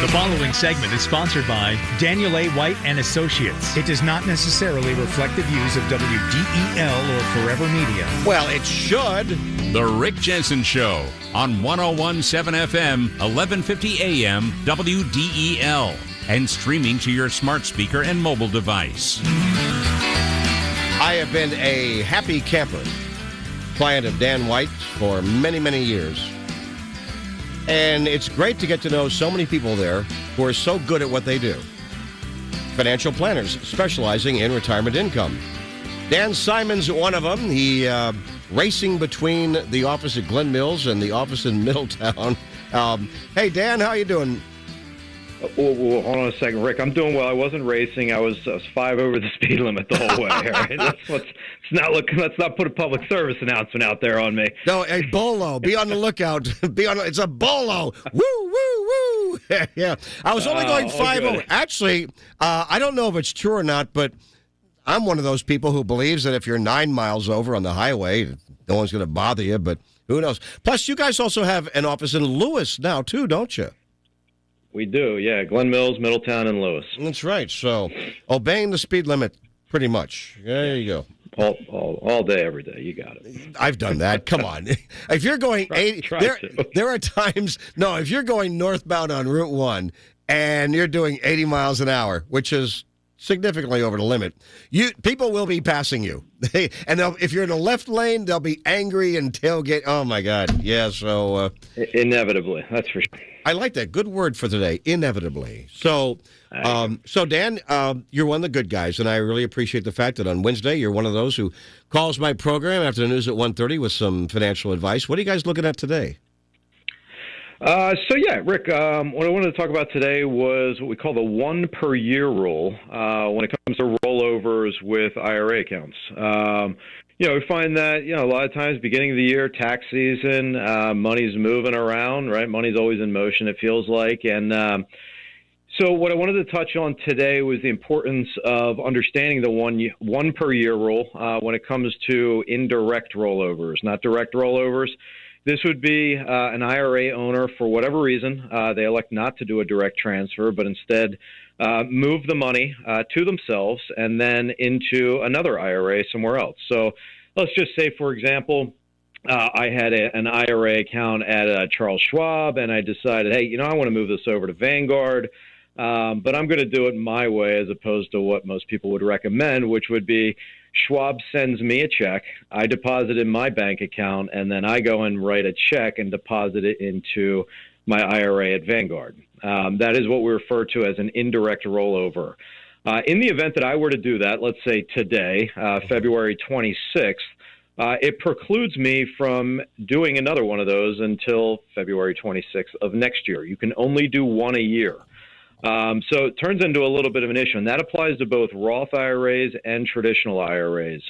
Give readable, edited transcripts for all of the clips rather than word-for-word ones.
The following segment is sponsored by Daniel A. White and Associates. It does not necessarily reflect the views of WDEL or Forever Media. Well, it should. The Rick Jensen Show on 101.7 FM, 1150 AM, WDEL, and streaming to your smart speaker and mobile device. I have been a happy camper, client of Dan White for many, many years. And it's great to get to know so many people there who are so good at what they do. Financial planners specializing in retirement income. Dan Simon's one of them. He racing between the office at Glen Mills and the office in Middletown. Hey, Dan, how you doing? Hold on a second, Rick. I'm doing well. I wasn't racing. I was 5 over the speed limit the whole way. All right? Let's not put a public service announcement out there on me. No, a bolo. Be on the lookout. It's a bolo. Woo, woo, woo. Yeah. I was only going 5 over. Actually, I don't know if it's true or not, but I'm one of those people who believes that if you're 9 miles over on the highway, no one's going to bother you, but who knows? Plus, you guys also have an office in Lewis now, too, don't you? We do, yeah. Glen Mills, Middletown, and Lewis. That's right. So, obeying the speed limit, pretty much. There you go. All day, every day. You got it. I've done that. Come on. If you're going 80, there are times. No, if you're going northbound on Route 1 and you're doing 80 miles an hour, which is significantly over the limit, people will be passing you. And if you're in the left lane, they'll be angry and tailgate. Oh, my God. Yeah, so... Inevitably, that's for sure. I like that. Good word for today, inevitably. So, Dan, you're one of the good guys, and I really appreciate the fact that on Wednesday you're one of those who calls my program after the news at 1:30 with some financial advice. What are you guys looking at today? Rick, what I wanted to talk about today was what we call the 1 per year rule when it comes to rollovers with IRA accounts. We find that, a lot of times beginning of the year, tax season, money's moving around, right? Money's always in motion, it feels like. And so what I wanted to touch on today was the importance of understanding the 1 per year rule when it comes to indirect rollovers, not direct rollovers. This would be an IRA owner, for whatever reason, they elect not to do a direct transfer, but instead move the money to themselves and then into another IRA somewhere else. So let's just say, for example, I had an IRA account at Charles Schwab, and I decided, hey, I want to move this over to Vanguard, but I'm going to do it my way as opposed to what most people would recommend, which would be Schwab sends me a check, I deposit in my bank account, and then I go and write a check and deposit it into my IRA at Vanguard. That is what we refer to as an indirect rollover. In the event that I were to do that, let's say today, February 26th, it precludes me from doing another one of those until February 26th of next year. You can only do one a year. So it turns into a little bit of an issue, and that applies to both Roth IRAs and traditional IRAs.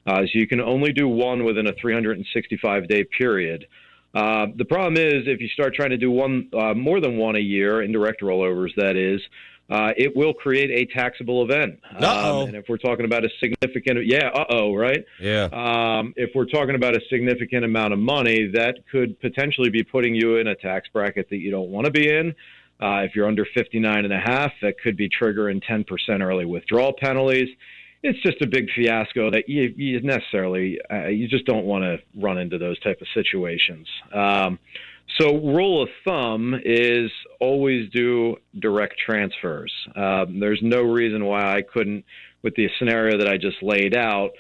So you can only do one within a 365-day period. The problem is if you start trying to do one more than one a year, indirect rollovers, that is, it will create a taxable event. And if we're talking about a significant, right? Yeah. If we're talking about a significant amount of money, that could potentially be putting you in a tax bracket that you don't want to be in. If you're under 59.5, that could be triggering 10% early withdrawal penalties. It's just a big fiasco that you just don't want to run into those type of situations. So rule of thumb is always do direct transfers. There's no reason why I couldn't, with the scenario that I just laid out,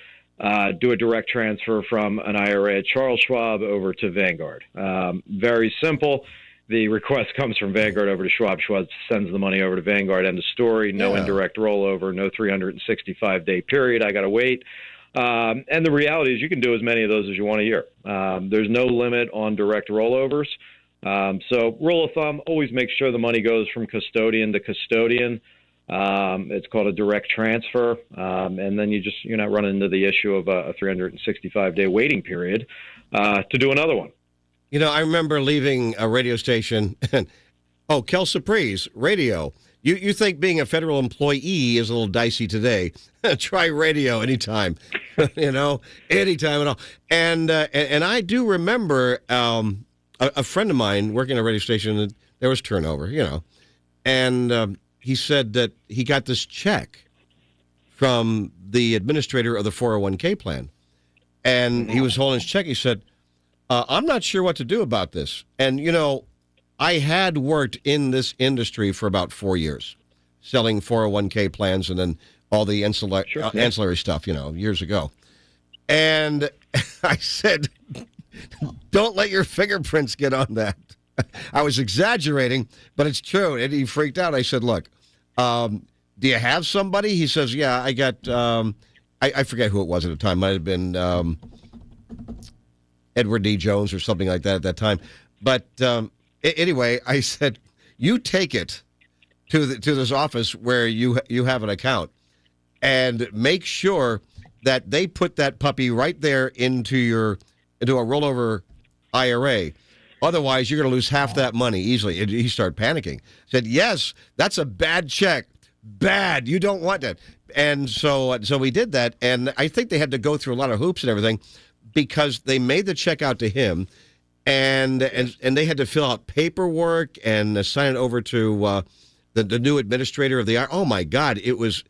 do a direct transfer from an IRA at Charles Schwab over to Vanguard. Very simple. The request comes from Vanguard over to Schwab. Schwab sends the money over to Vanguard. End of story. No indirect rollover. No 365-day period. I got to wait. And the reality is you can do as many of those as you want a year. There's no limit on direct rollovers. So rule of thumb, always make sure the money goes from custodian to custodian. It's called a direct transfer. And then you're not running into the issue of a 365-day waiting period to do another one. I remember leaving a radio station and, Kel Surprise, radio. You think being a federal employee is a little dicey today. Try radio anytime, anytime at all. And I do remember a friend of mine working at a radio station, and there was turnover, And he said that he got this check from the administrator of the 401k plan. And he was holding his check. He said, I'm not sure what to do about this. And, I had worked in this industry for about 4 years, selling 401k plans and then all the ancillary stuff, years ago. And I said, don't let your fingerprints get on that. I was exaggerating, but it's true. And he freaked out. I said, look, do you have somebody? He says, yeah, I got, I forget who it was at the time. Might have been Edward D. Jones or something like that at that time. But anyway, I said, you take it to this office where you have an account and make sure that they put that puppy right there into a rollover IRA. Otherwise, you're going to lose half that money easily. And he started panicking. Said, yes, that's a bad check. Bad. You don't want that. And so we did that. And I think they had to go through a lot of hoops and everything because they made the check out to him. And they had to fill out paperwork and sign it over to the new administrator of the IRA. Oh, my God. It was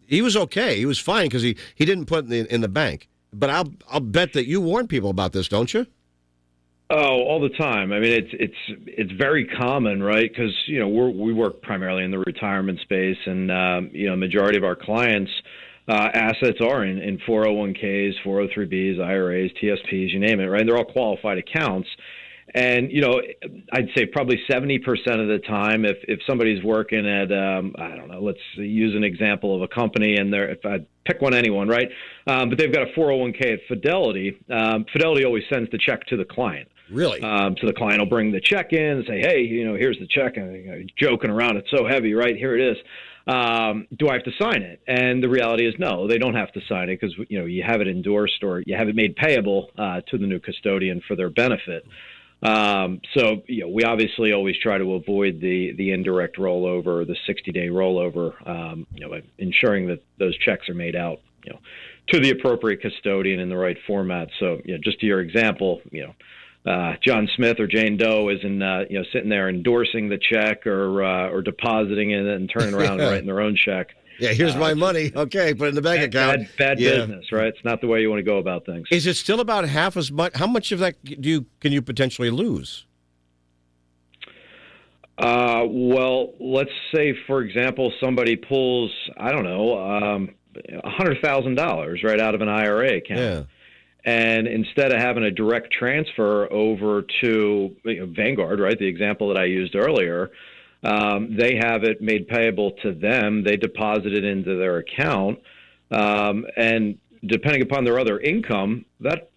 he was okay. He was fine because he didn't put it in the bank. But I'll bet that you warn people about this, don't you? Oh, all the time. I mean, it's very common, right? Because we work primarily in the retirement space, and majority of our clients' assets are in 401ks, 403bs, IRAs, TSPs, you name it, right? They're all qualified accounts. And, I'd say probably 70% of the time, if somebody's working at, I don't know, let's use an example of a company, and if I pick anyone, right? But they've got a 401k at Fidelity. Fidelity always sends the check to the client. Really? So the client will bring the check in and say, hey, here's the check. And joking around, it's so heavy, right? Here it is. Do I have to sign it? And the reality is no, they don't have to sign it because, you have it endorsed or you have it made payable to the new custodian for their benefit. So we obviously always try to avoid the indirect rollover or the 60-day rollover, by ensuring that those checks are made out, to the appropriate custodian in the right format. So, just to your example, John Smith or Jane Doe isn't, sitting there endorsing the check or depositing it and turning around and writing their own check. Yeah, here's my money. Okay, put it in the bank account. Bad business, right? It's not the way you want to go about things. Is it still about half as much? How much of that can you potentially lose? Well, let's say, for example, somebody pulls, I don't know, $100,000 right out of an IRA account. Yeah. And instead of having a direct transfer over to Vanguard, right, the example that I used earlier, they have it made payable to them. They deposit it into their account, and depending upon their other income,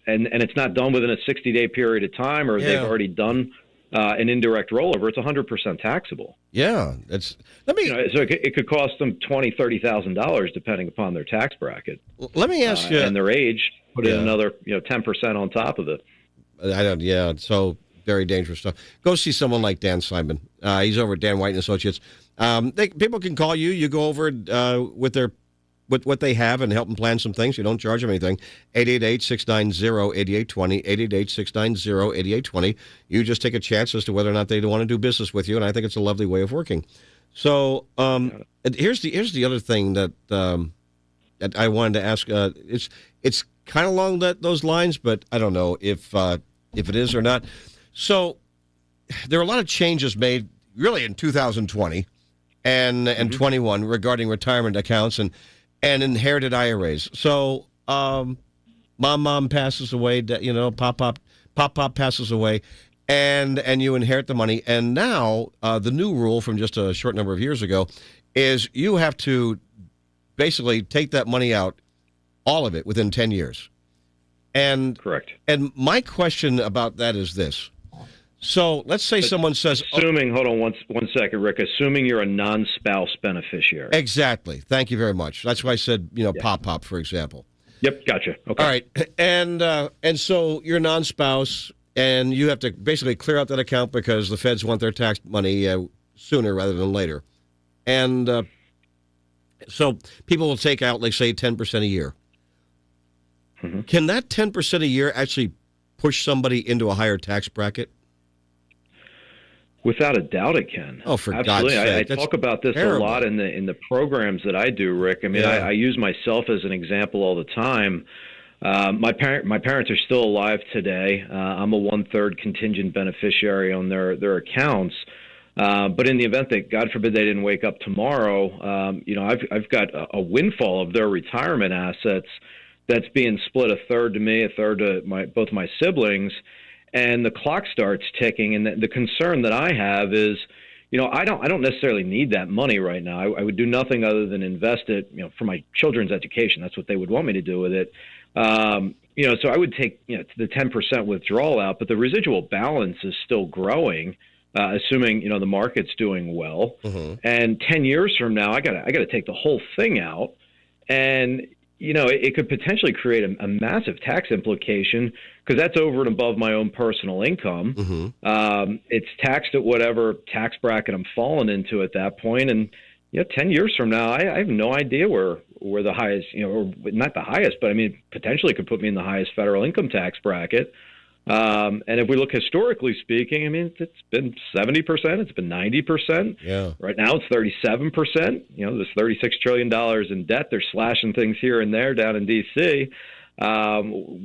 and it's not done within a 60-day period of time, or they've already done an indirect rollover, it's 100% taxable. Yeah, so it could cost them $20,000-$30,000 depending upon their tax bracket. Let me ask you, and their age. Put in another 10% on top of it. I don't. Yeah, so very dangerous stuff. Go see someone like Dan Simon. He's over at Dan White and Associates. People can call you. You go over with what they have and help them plan some things. You don't charge them anything. 888-690-8820. 888-690-8820. You just take a chance as to whether or not they want to do business with you, and I think it's a lovely way of working. So here's the other thing that I wanted to ask. It's kind of along those lines, but I don't know if it is or not. So there are a lot of changes made really in 2020 and 21 regarding retirement accounts and inherited IRAs. So mom passes away, pop passes away, and you inherit the money. And now the new rule from just a short number of years ago is you have to basically take that money out, all of it, within 10 years. And correct. And my question about that is this. So let's say someone says... Assuming, hold on one second, Rick, assuming you're a non-spouse beneficiary. Exactly. Thank you very much. That's why I said, pop, for example. Yep, gotcha. Okay. All right. And so you're a non-spouse, and you have to basically clear out that account because the feds want their tax money sooner rather than later. And so people will take out, like, say, 10% a year. Mm-hmm. Can that 10% a year actually push somebody into a higher tax bracket? Without a doubt, it can. Oh, for absolutely! God's sake! I talk about this terrible. a lot in the programs that I do, Rick. I mean, Yeah. I use myself as an example all the time. My parents are still alive today. I'm a 1/3 contingent beneficiary on their accounts. But in the event that, God forbid, they didn't wake up tomorrow, I've got a windfall of their retirement assets that's being split 1/3 to me, 1/3 to both my siblings, and the clock starts ticking. And the concern that I have is, I don't necessarily need that money right now. I would do nothing other than invest it, for my children's education. That's what they would want me to do with it. So I would take, the 10% withdrawal out, but the residual balance is still growing, assuming, the market's doing well. Mm-hmm. And 10 years from now, I gotta take the whole thing out. And, it could potentially create a massive tax implication because that's over and above my own personal income. Mm-hmm. It's taxed at whatever tax bracket I'm falling into at that point. And, 10 years from now, I have no idea where the highest, or not the highest, but I mean, potentially could put me in the highest federal income tax bracket. And if we look historically speaking, I mean, it's been 70%, it's been 90%. Yeah. Right now it's 37%. There's $36 trillion in debt. They're slashing things here and there down in D.C.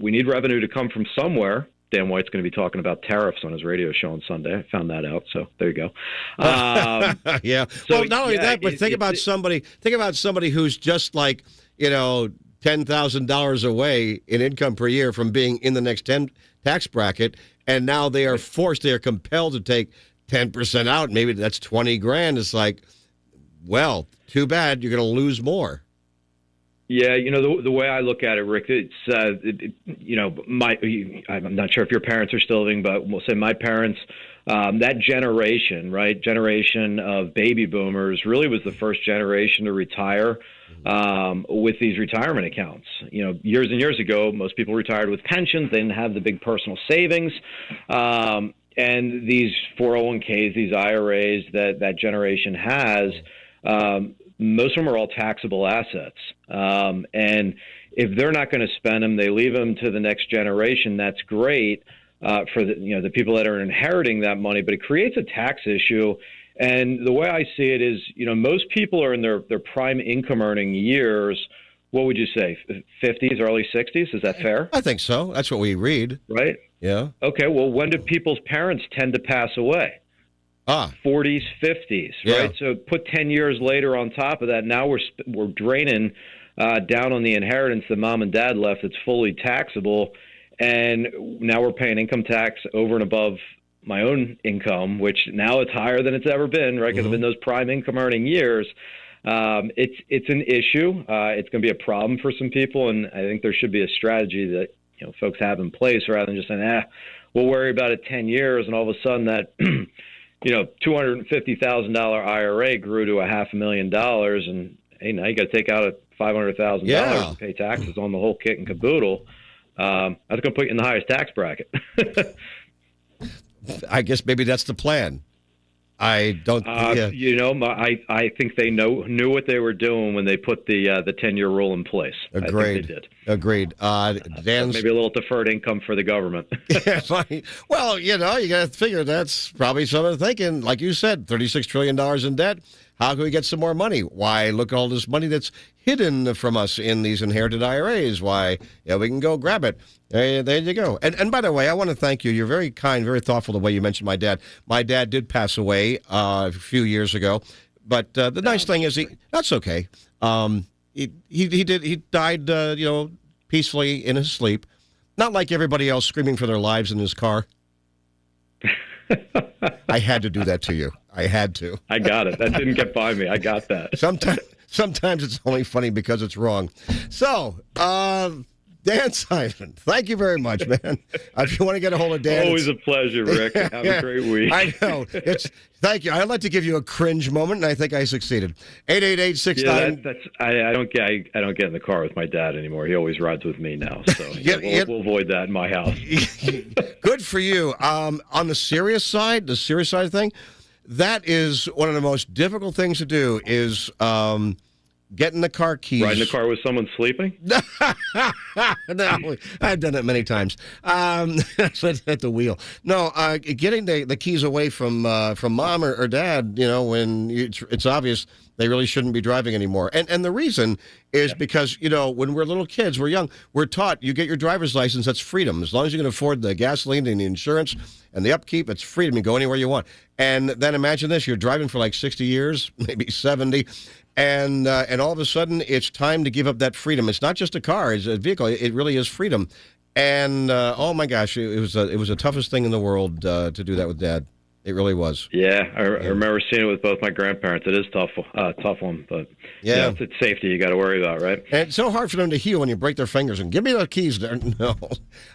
We need revenue to come from somewhere. Dan White's going to be talking about tariffs on his radio show on Sunday. I found that out, so there you go. Yeah. So, well, not only that, but think about somebody who's just like, $10,000 away in income per year from being in the next 10 tax bracket, and now they are compelled to take 10% out. Maybe that's 20 grand. It's like, well, too bad. You're going to lose more. Yeah, the way I look at it, Rick, it's I'm not sure if your parents are still living, but we'll say my parents, that generation of baby boomers really was the first generation to retire with these retirement accounts. Years and years ago, most people retired with pensions. They didn't have the big personal savings. And these 401ks, these IRAs that generation has, most of them are all taxable assets. And if they're not going to spend them, they leave them to the next generation. That's great for the people that are inheriting that money, but it creates a tax issue. And the way I see it is, most people are in their prime income earning years. What would you say, 50s, early 60s? Is that fair? I think so. That's what we read. Right? Yeah. Okay, well, when do people's parents tend to pass away? 40s, 50s, Yeah. right? So put 10 years later on top of that, now we're draining down on the inheritance that mom and dad left that's fully taxable, and now we're paying income tax over and above my own income, which now it's higher than it's ever been, right? Because in those prime income earning years, it's an issue. It's going to be a problem for some people, and I think there should be a strategy that folks have in place rather than just saying, we'll worry about it 10 years, and all of a sudden that $250,000 IRA grew to $500,000, and hey, now you got to take out $500,000 to pay taxes on the whole kit and caboodle. That's going to put you in the highest tax bracket. I guess maybe that's the plan. I don't. I think they knew what they were doing when they put the 10-year rule in place. Agreed. I think they did. Agreed. Dan's maybe a little deferred income for the government. Well, you got to figure that's probably some of the thinking. Like you said, $36 trillion in debt. How can we get some more money? Why, look at all this money that's hidden from us in these inherited IRAs. Why, we can go grab it. There you go. And by the way, I want to thank you. You're very kind, very thoughtful the way you mentioned my dad. My dad did pass away a few years ago. But the nice thing is, that's okay. He died, peacefully in his sleep. Not like everybody else screaming for their lives in his car. I had to do that to you. I had to. I got it. That didn't get by me. I got that. Sometimes it's only funny because it's wrong. So, Dan Simon, thank you very much, man. If you want to get a hold of Dan, always a pleasure, Rick. Have a great week. I know. Thank you. I'd like to give you a cringe moment, and I think I succeeded. 888-69. I don't get in the car with my dad anymore. He always rides with me now, so we'll avoid that in my house. Good for you. On the serious side of thing, that is one of the most difficult things to do. Is getting the car keys. Riding the car with someone sleeping? No, I've done it many times. At the wheel. No, getting the keys away from mom or dad, when it's obvious they really shouldn't be driving anymore. And the reason is because, when we're little kids, we're young, we're taught you get your driver's license, that's freedom. As long as you can afford the gasoline and the insurance and the upkeep, it's freedom. You go anywhere you want. And then imagine this, you're driving for like 60 years, maybe 70, and all of a sudden it's time to give up that freedom. It's not just a car, it's a vehicle. It really is freedom. And oh my gosh, it was the toughest thing in the world to do that with Dad. It really was. Yeah, I remember seeing it with both my grandparents. It is tough one, but yeah, it's safety you got to worry about, right? And it's so hard for them to heal when you break their fingers and give me the keys there. No,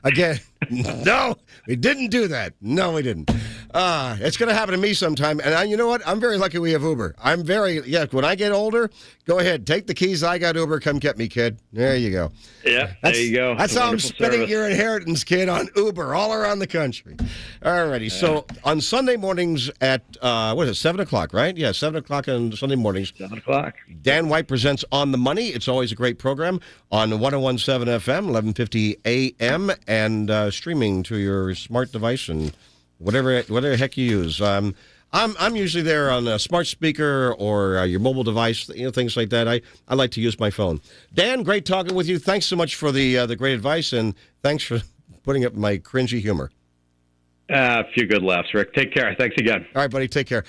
again, no, we didn't do that. No, we didn't. It's going to happen to me sometime. And you know what? I'm very lucky we have Uber. When I get older, go ahead, take the keys. I got Uber. Come get me, kid. There you go. Yeah, there you go. That's how I'm spending your inheritance, kid, on Uber all around the country. All righty. So on Sunday mornings at, 7 o'clock, right? Yeah, 7 o'clock on Sunday mornings. 7 o'clock. Dan White presents On the Money. It's always a great program on 101.7 FM, 1150 AM, and streaming to your smart device and whatever the heck you use. I'm usually there on a smart speaker or your mobile device, things like that. I like to use my phone. Dan, great talking with you. Thanks so much for the great advice, and thanks for putting up my cringy humor. A few good laughs, Rick. Take care. Thanks again. All right, buddy. Take care.